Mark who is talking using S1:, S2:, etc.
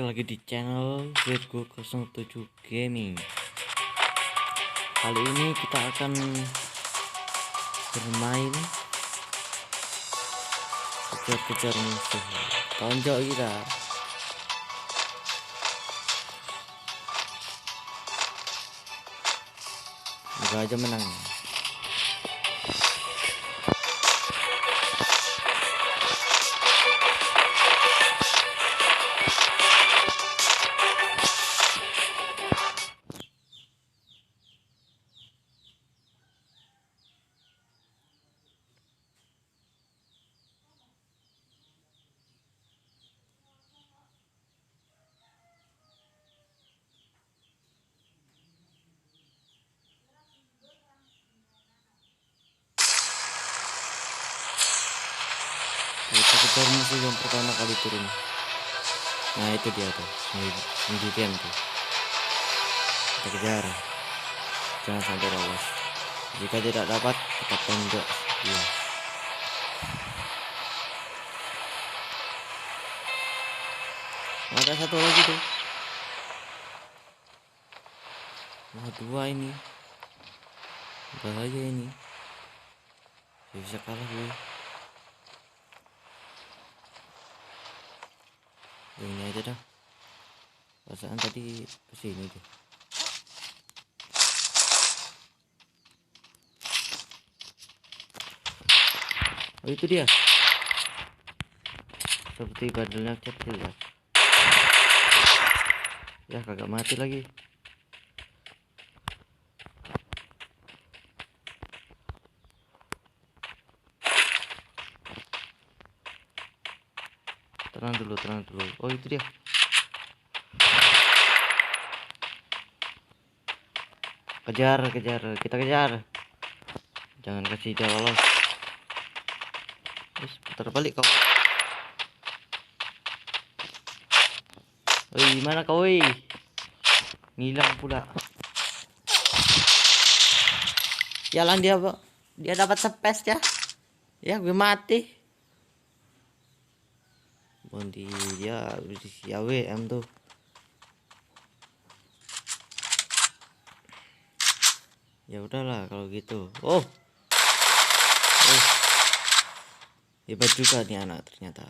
S1: lagi di channel Zgo07 Gaming. Kali ini kita akan bermain kejar-kejar musuh. Tonjok kita. Semoga aja menang. Kita kejar musuh yang pertama kali turun. Nah itu dia tuh, sendirian tuh. Kita kejar, jangan sampai lolos. Jika tidak dapat, kita tonjok dia. Ada satu lagi tuh. Wah, dua ini. Bahaya ini. Bisa kalah gue. Ini aja dah. Perasaan tadi kesini tuh. Oh itu dia. Seperti badannya kecil ya. Ya kagak mati lagi. Tenang dulu. Oh itu dia. Kejar, kita kejar. Jangan kasih dia lolos. Terus putar balik kau. Woi, mana kau woi? Ngilang pula. Jalan dia dapat space ya. Ya gue mati. Bondi dia ya WM tuh. Ya udahlah kalau gitu. Oh. Hebat juga nih anak ternyata.